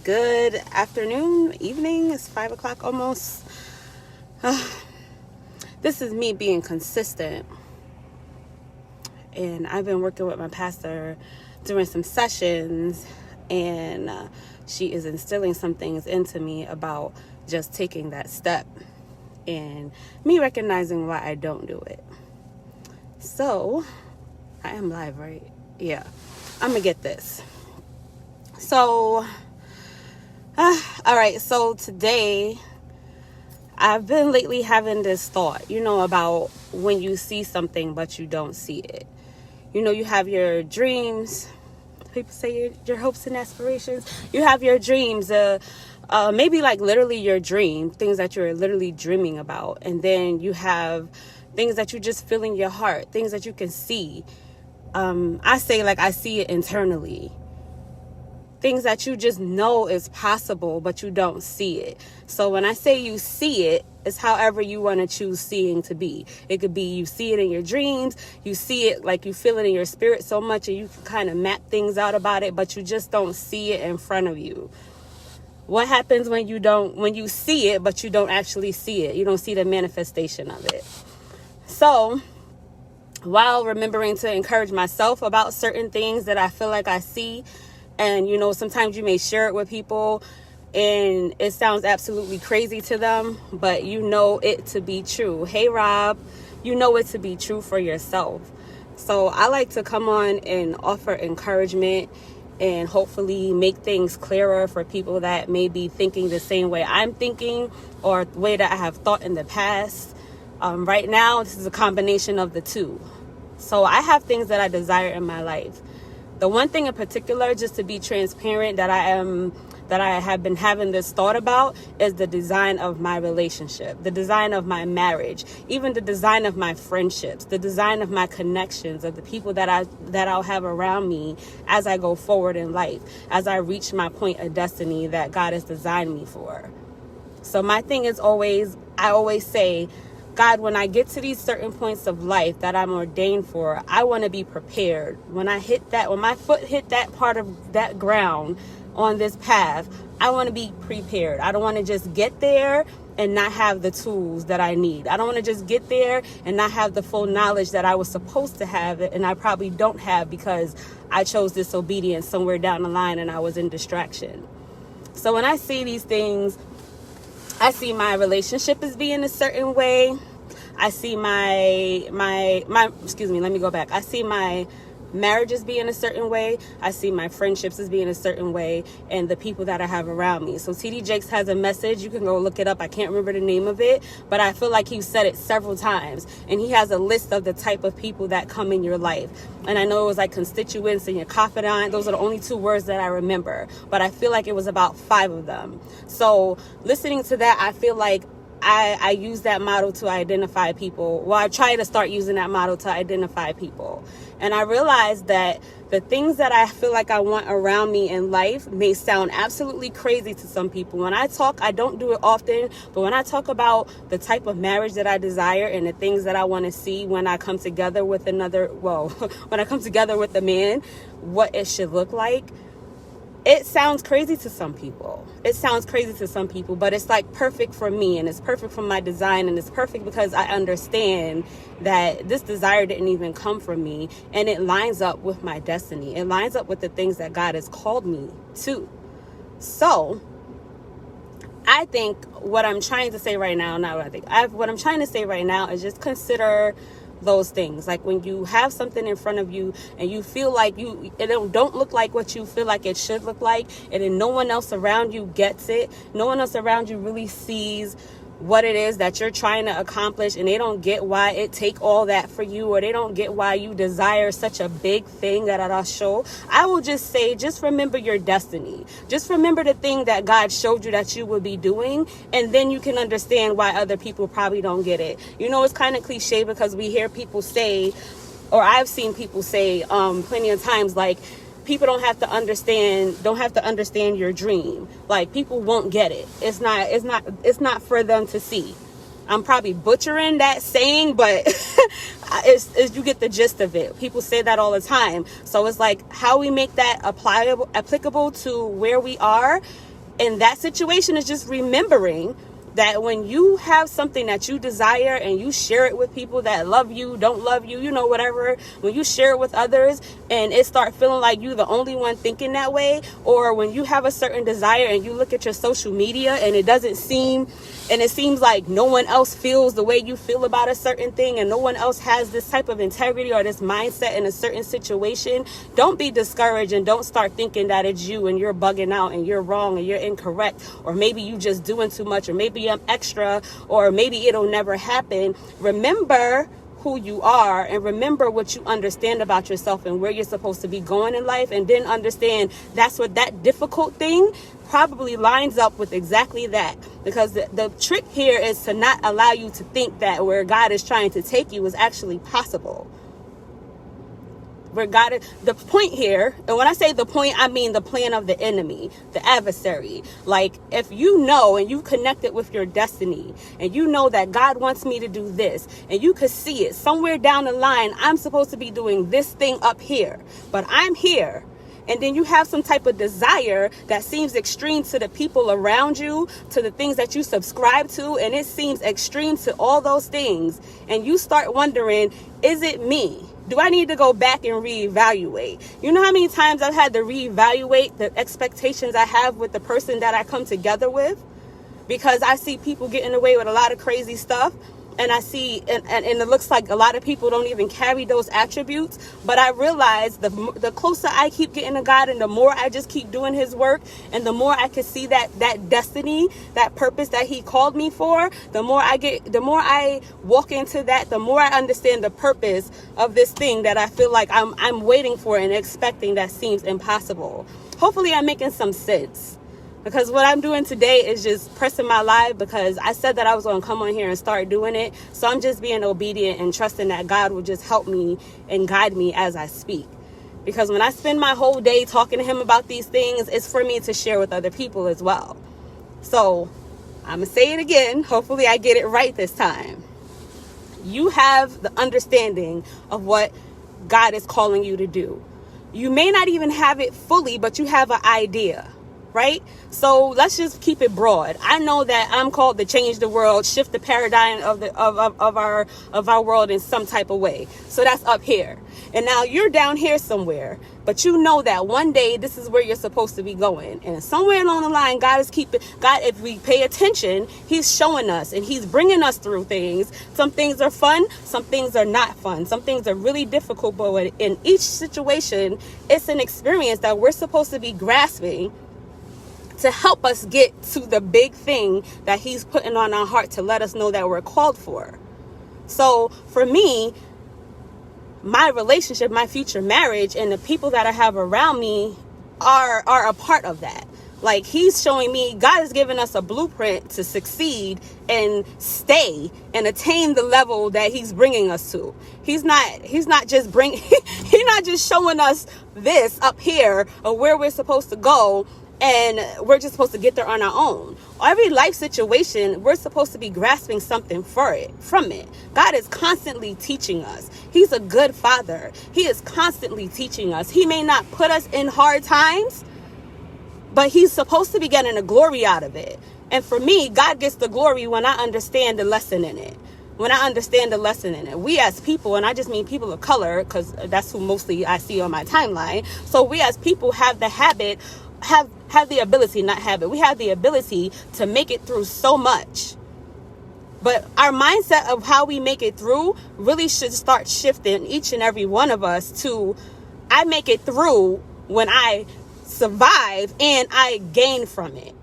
Good afternoon, evening. It's 5 o'clock almost. This is me being consistent. And I've been working with my pastor doing some sessions, and she is instilling some things into me about just taking that step and me recognizing why I don't do it. So, I am live, right? Yeah. I'm going to get this. So, all right. So today, I've been lately having this thought, about when you see something, but you don't see it. You have your dreams. People say your hopes and aspirations. You have your dreams, maybe like literally your dream, things that you're literally dreaming about. And then you have things that you just feel in your heart, things that you can see. I say I see it internally. Things that you just know is possible, but you don't see it. So when I say you see it, it's however you want to choose seeing to be. It could be you see it in your dreams, you see it like you feel it in your spirit so much, and you can kind of map things out about it, but you just don't see it in front of you. What happens when you see it, but you don't actually see it? You don't see the manifestation of it. So, while remembering to encourage myself about certain things that I feel like I see, and, sometimes you may share it with people and it sounds absolutely crazy to them, but you know it to be true. Hey, Rob, you know it to be true for yourself. So I like to come on and offer encouragement and hopefully make things clearer for people that may be thinking the same way I'm thinking or the way that I have thought in the past. Right now, this is a combination of the two. So I have things that I desire in my life. The one thing in particular, just to be transparent, that I have been having this thought about is the design of my relationship, the design of my marriage, even the design of my friendships, the design of my connections, of the people that I'll have around me as I go forward in life, as I reach my point of destiny that God has designed me for. So my thing is I always say, God, when I get to these certain points of life that I'm ordained for, I want to be prepared. When my foot hit that part of that ground on this path, I want to be prepared. I don't want to just get there and not have the tools that I need. I don't want to just get there and not have the full knowledge that I was supposed to have and I probably don't have because I chose disobedience somewhere down the line and I was in distraction. So when I see these things, I see my relationship as being a certain way. I see I see my marriage as being a certain way. I see my friendships as being a certain way, and the people that I have around me. So TD Jakes has a message. You can go look it up. I can't remember the name of it, but I feel like he said it several times. And he has a list of the type of people that come in your life. And I know it was like constituents and your confidant. Those are the only two words that I remember. But I feel like it was about 5 of them. So listening to that, I feel like I use that model to identify people. Well, I try to start using that model to identify people. And I realized that the things that I feel like I want around me in life may sound absolutely crazy to some people. When I talk, I don't do it often, but when I talk about the type of marriage that I desire and the things that I want to see when I come together with when I come together with a man, what it should look like, it sounds crazy to some people. But it's like perfect for me, and it's perfect for my design, and it's perfect because I understand that this desire didn't even come from me, and it lines up with my destiny. It lines up with the things that God has called me to. So I think what I'm trying to say right now, what I'm trying to say right now is just consider those things. Like when you have something in front of you and you feel like it don't look like what you feel like it should look like, and then no one else around you gets it, no one else around you really sees what it is that you're trying to accomplish, and they don't get why it take all that for you, or they don't get why you desire such a big thing that I show. I will just say, just remember your destiny. Just remember the thing that God showed you that you would be doing, and then you can understand why other people probably don't get it. It's kind of cliche because we hear people say, or I've seen people say plenty of times, like, people don't have to understand your dream. Like, people won't get it. It's not for them to see. I'm probably butchering that saying, but you get the gist of it. People say that all the time. So it's like, how we make that applicable to where we are in that situation is just remembering that when you have something that you desire and you share it with people that love you, don't love you, whatever, when you share it with others and it start feeling like you the only one thinking that way, or when you have a certain desire and you look at your social media and it seems like no one else feels the way you feel about a certain thing and no one else has this type of integrity or this mindset in a certain situation, don't be discouraged and don't start thinking that it's you and you're bugging out and you're wrong and you're incorrect, or maybe you just doing too much, or maybe I'm extra, or maybe it'll never happen. Remember who you are and remember what you understand about yourself and where you're supposed to be going in life, and then understand that's what that difficult thing probably lines up with exactly that, because the trick here is to not allow you to think that where God is trying to take you is actually possible. Where God is, the point here, and when I say the point, I mean the plan of the enemy, the adversary. Like, if you know and you connected with your destiny and you know that God wants me to do this, and you could see it somewhere down the line, I'm supposed to be doing this thing up here, but I'm here. And then you have some type of desire that seems extreme to the people around you, to the things that you subscribe to, and it seems extreme to all those things. And you start wondering, is it me? Do I need to go back and reevaluate? You know how many times I've had to reevaluate the expectations I have with the person that I come together with? Because I see people getting away with a lot of crazy stuff. And I see, and it looks like a lot of people don't even carry those attributes. But I realize the closer I keep getting to God and the more I just keep doing his work and the more I can see that destiny, that purpose that he called me for, the more I walk into that, the more I understand the purpose of this thing that I feel like I'm waiting for and expecting that seems impossible. Hopefully I'm making some sense. Because what I'm doing today is just pressing my live, because I said that I was going to come on here and start doing it. So I'm just being obedient and trusting that God will just help me and guide me as I speak. Because when I spend my whole day talking to him about these things, it's for me to share with other people as well. So I'm going to say it again. Hopefully I get it right this time. You have the understanding of what God is calling you to do. You may not even have it fully, but you have an idea. Right? So let's just keep it broad. I know that I'm called to change the world, shift the paradigm of our world in some type of way. So that's up here. And now you're down here somewhere, but you know that one day this is where you're supposed to be going. And somewhere along the line, God, if we pay attention, he's showing us and he's bringing us through things. Some things are fun. Some things are not fun. Some things are really difficult, but in each situation, it's an experience that we're supposed to be grasping to help us get to the big thing that he's putting on our heart to let us know that we're called for. So for me, my relationship, my future marriage, and the people that I have around me are a part of that. Like, he's showing me, God has given us a blueprint to succeed and stay and attain the level that he's bringing us to. He's not just showing us this up here or where we're supposed to go, and we're just supposed to get there on our own. Every life situation, we're supposed to be grasping something from it. God is constantly teaching us. He's a good father. He is constantly teaching us. He may not put us in hard times, but he's supposed to be getting the glory out of it. And for me, God gets the glory when I understand the lesson in it. When I understand the lesson in it. We as people, and I just mean people of color, because that's who mostly I see on my timeline. So we as people have the habit, have the ability, not habit. We have the ability to make it through so much. But our mindset of how we make it through really should start shifting, each and every one of us, to I make it through when I survive and I gain from it.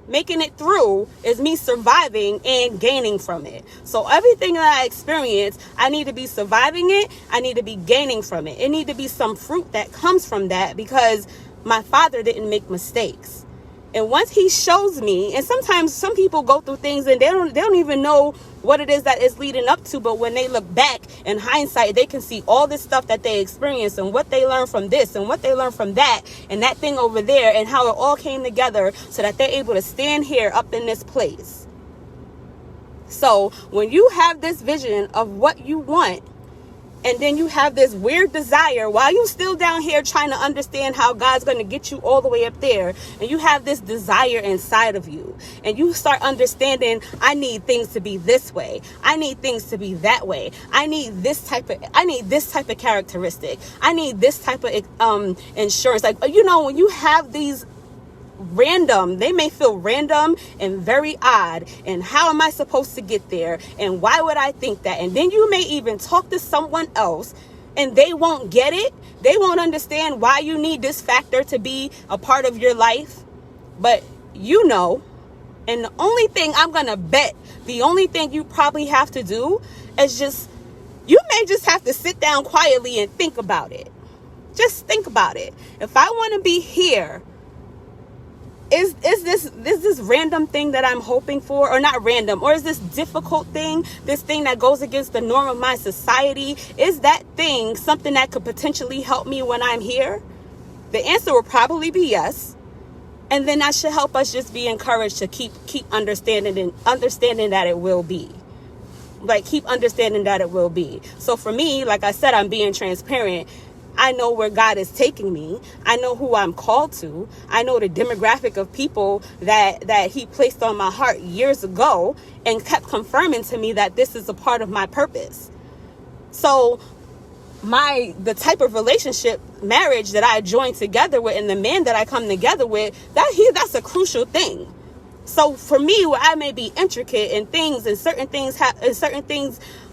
Making it through is me surviving and gaining from it. So everything that I experience, I need to be surviving it. I need to be gaining from it. It need to be some fruit that comes from that, because my father didn't make mistakes. And once he shows me, and sometimes some people go through things and they don't even know what it is that is leading up to, but when they look back in hindsight, they can see all this stuff that they experienced and what they learned from this and what they learned from that and that thing over there, and how it all came together so that they're able to stand here up in this place. So when you have this vision of what you want, And then you have this weird desire while you still down here trying to understand how God's going to get you all the way up there. And you have this desire inside of you. And you start understanding, I need things to be this way. I need things to be that way. I need this type of characteristic. I need this type of insurance. Like, you know, when you have these random, they may feel random and very odd, and how am I supposed to get there, and why would I think that? And then you may even talk to someone else and they won't get it. They won't understand why you need this factor to be a part of your life, but you know. And the only thing I'm gonna bet, the only thing you probably have to do is you may just have to sit down quietly and think about it. Just think about it. If I want to be here, is this random thing that I'm hoping for, or not random, or is this difficult thing, this thing that goes against the norm of my society, is that thing something that could potentially help me when I'm here? The answer will probably be yes. And then that should help us just be encouraged to keep understanding that it will be. Like, keep understanding that it will be. So for me, like I said, I'm being transparent. I know where God is taking me. I know who I'm called to. I know the demographic of people that he placed on my heart years ago and kept confirming to me that this is a part of my purpose. So the type of relationship, marriage that I join together with, and the man that I come together with, that's a crucial thing. So for me, where I may be intricate in things, and certain things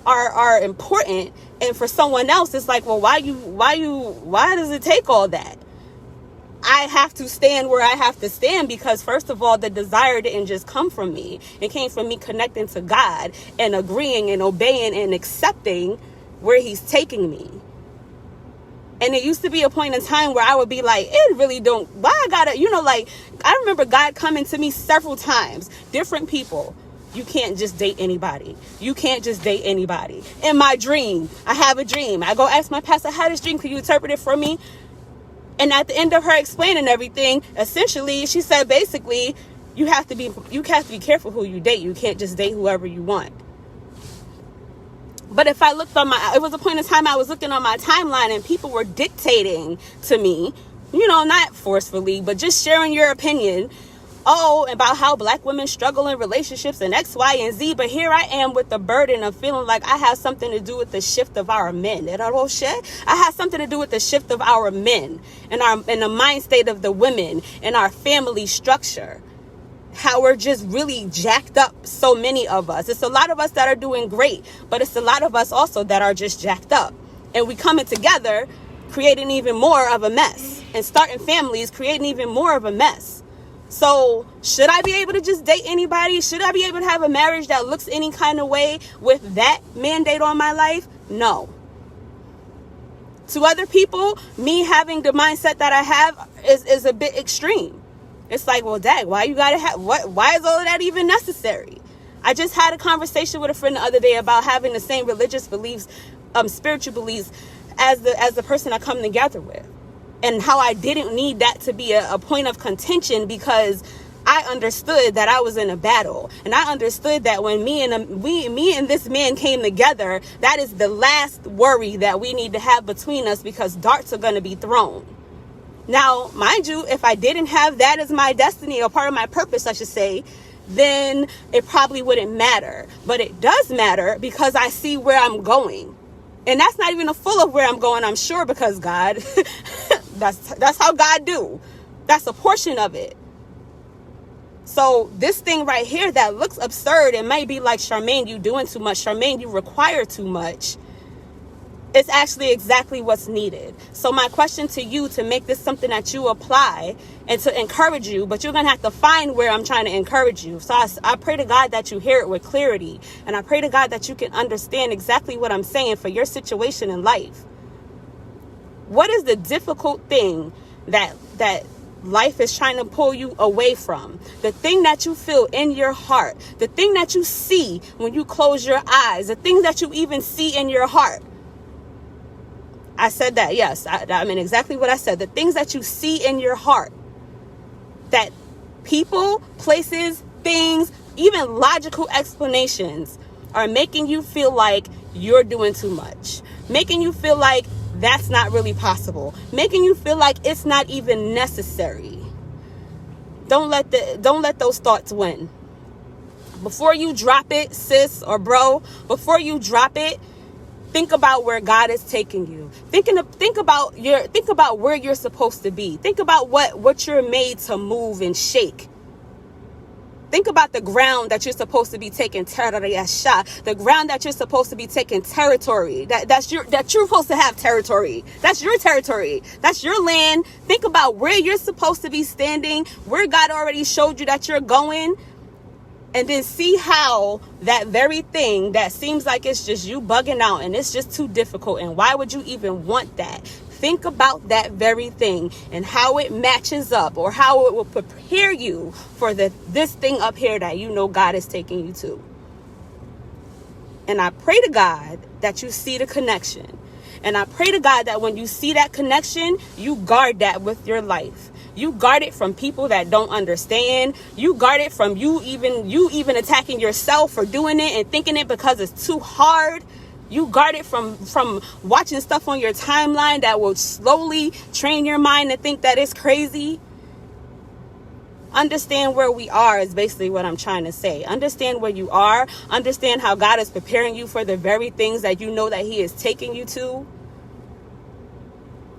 are important, and for someone else it's like, well, why does it take all that? I have to stand where I have to stand, because first of all, the desire didn't just come from me. It came from me connecting to God and agreeing and obeying and accepting where he's taking me. And it used to be a point in time where I would be like, it really don't, why I gotta, like, I remember God coming to me several times, different people. You can't just date anybody. You can't just date anybody. In my dream, I have a dream. I go ask my pastor, I had this dream, can you interpret it for me? And at the end of her explaining everything, essentially, she said, basically, you have to be careful who you date. You can't just date whoever you want. But if I looked it was a point in time I was looking on my timeline and people were dictating to me, not forcefully, but just sharing your opinion, about how black women struggle in relationships and X, Y, and Z. But here I am with the burden of feeling like I have something to do with the shift of our men. I have something to do with the shift of our men and the mind state of the women and our family structure. How we're just really jacked up, so many of us. It's a lot of us that are doing great, but it's a lot of us also that are just jacked up. And we coming together, creating even more of a mess, and starting families, creating even more of a mess. So should I be able to just date anybody? Should I be able to have a marriage that looks any kind of way with that mandate on my life? No. To other people, me having the mindset that I have is a bit extreme. It's like, well, dang, why you gotta have why is all of that even necessary? I just had a conversation with a friend the other day about having the same religious beliefs, spiritual beliefs as the person I come together with, and how I didn't need that to be a point of contention, because I understood that I was in a battle, and I understood that when me and this man came together, that is the last worry that we need to have between us, because darts are going to be thrown. Now, mind you, if I didn't have that as my destiny, or part of my purpose, I should say, then it probably wouldn't matter. But it does matter, because I see where I'm going. And that's not even a full of where I'm going, I'm sure, because God, that's how God do. That's a portion of it. So this thing right here that looks absurd, it might be like, Charmaine, you doing too much. Charmaine, you require too much. It's actually exactly what's needed. So my question to you, to make this something that you apply and to encourage you, but you're going to have to find where I'm trying to encourage you. So I pray to God that you hear it with clarity. And I pray to God that you can understand exactly what I'm saying for your situation in life. What is the difficult thing that life is trying to pull you away from? The thing that you feel in your heart, the thing that you see when you close your eyes, the thing that you even see in your heart. I said that, yes. I mean exactly what I said. The things that you see in your heart, that people, places, things, even logical explanations are making you feel like you're doing too much, making you feel like that's not really possible, making you feel like it's not even necessary. Don't let those thoughts win. Before you drop it, sis or bro, before you drop it, think about where God is taking you. Think about where you're supposed to be. Think about what you're made to move and shake. Think about the ground that you're supposed to be taking the ground that you're supposed to be taking territory. That you're supposed to have territory. That's your territory. That's your land. Think about where you're supposed to be standing, where God already showed you that you're going. And then see how that very thing that seems like it's just you bugging out and it's just too difficult. And why would you even want that? Think about that very thing and how it matches up, or how it will prepare you for this thing up here that you know God is taking you to. And I pray to God that you see the connection. And I pray to God that when you see that connection, you guard that with your life. You guard it from people that don't understand. You guard it from you even attacking yourself for doing it and thinking it because it's too hard. You guard it from watching stuff on your timeline that will slowly train your mind to think that it's crazy. Understand where we are is basically what I'm trying to say. Understand where you are. Understand how God is preparing you for the very things that you know that He is taking you to.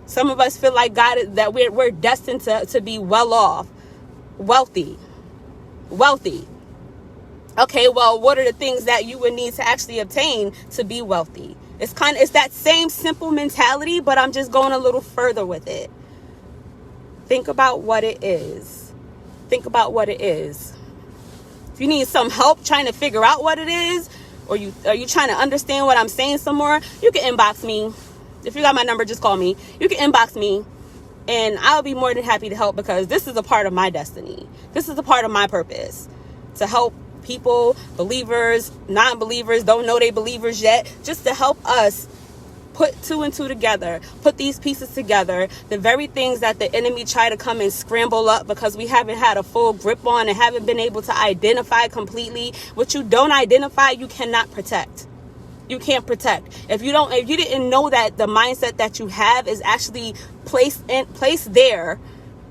Some of us feel like that we're destined to be well off, wealthy. Okay, well, what are the things that you would need to actually obtain to be wealthy? It's that same simple mentality, but I'm just going a little further with it. Think about what it is. Think about what it is. If you need some help trying to figure out what it is, or are you trying to understand what I'm saying some more, you can inbox me. If you got my number, just call me. You can inbox me, and I'll be more than happy to help, because this is a part of my destiny. This is a part of my purpose, to help people, believers, non-believers, don't know they believers yet, just to help us put two and two together, put these pieces together, the very things that the enemy try to come and scramble up because we haven't had a full grip on and haven't been able to identify completely. What you don't identify, you cannot protect. You can't protect. If you didn't know that the mindset that you have is actually placed there,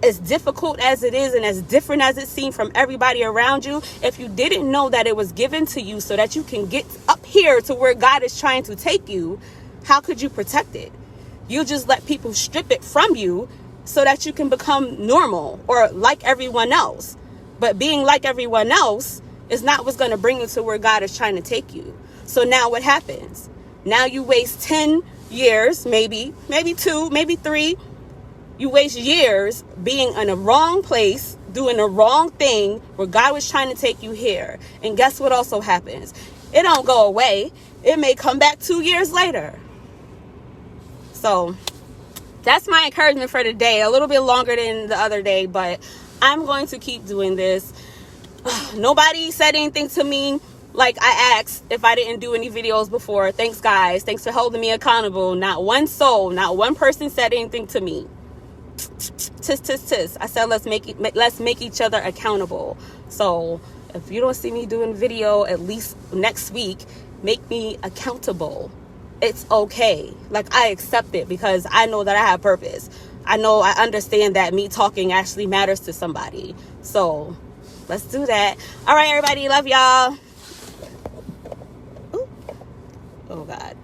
as difficult as it is and as different as it seems from everybody around you, if you didn't know that it was given to you so that you can get up here to where God is trying to take you, how could you protect it? You just let people strip it from you so that you can become normal or like everyone else. But being like everyone else is not what's going to bring you to where God is trying to take you. So now what happens? Now you waste 10 years, maybe 2, maybe 3. You waste years being in a wrong place, doing the wrong thing where God was trying to take you here. And guess what also happens? It don't go away. It may come back 2 years later. So that's my encouragement for today. A little bit longer than the other day, but I'm going to keep doing this. Nobody said anything to me. Like I asked if I didn't do any videos before. Thanks, guys. Thanks for holding me accountable. Not one soul, not one person said anything to me. Tis. I said let's make each other accountable. So if you don't see me doing video at least next week, make me accountable. It's okay. Like, I accept it because I know that I have purpose. I understand that me talking actually matters to somebody. So let's do that. All right, everybody. Love y'all. Ooh. Oh God.